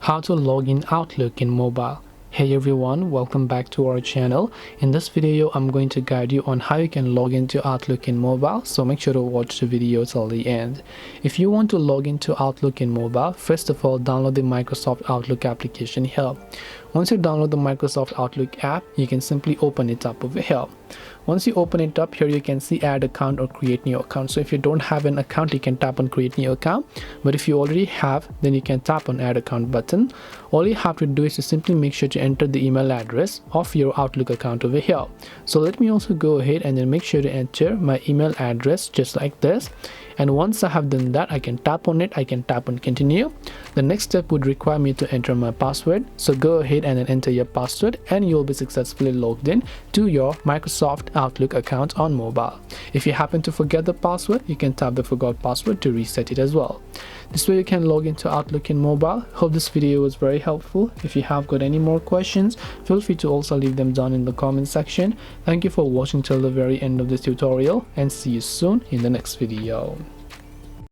How to log in Outlook in mobile. Hey everyone, welcome back to our channel. In this video I'm going to guide you on how you can log into Outlook in mobile, so make sure to watch the video till the end. If you want to log into Outlook in mobile, first of all download the Microsoft Outlook application here. Once you download the Microsoft Outlook app, you can simply open it up over here. Once you open it up, here you can see add account or create new account. So if you don't have an account, you can tap on create new account, but if you already have, then you can tap on add account button. All you have to do is to simply make sure to enter the email address of your Outlook account over here. So let me also go ahead and then make sure to enter my email address just like this. And once I have done that, I can tap on it, I can tap on continue. The next step would require me to enter my password, so go ahead and then enter your password and you'll be successfully logged in to your Microsoft Outlook account on mobile. If you happen to forget the password, you can tap the forgot password to reset it as well. This way you can log into Outlook in mobile. Hope this video was very helpful. If you have got any more questions, feel free to also leave them down in the comment section. Thank you for watching till the very end of this tutorial, and see you soon in the next video.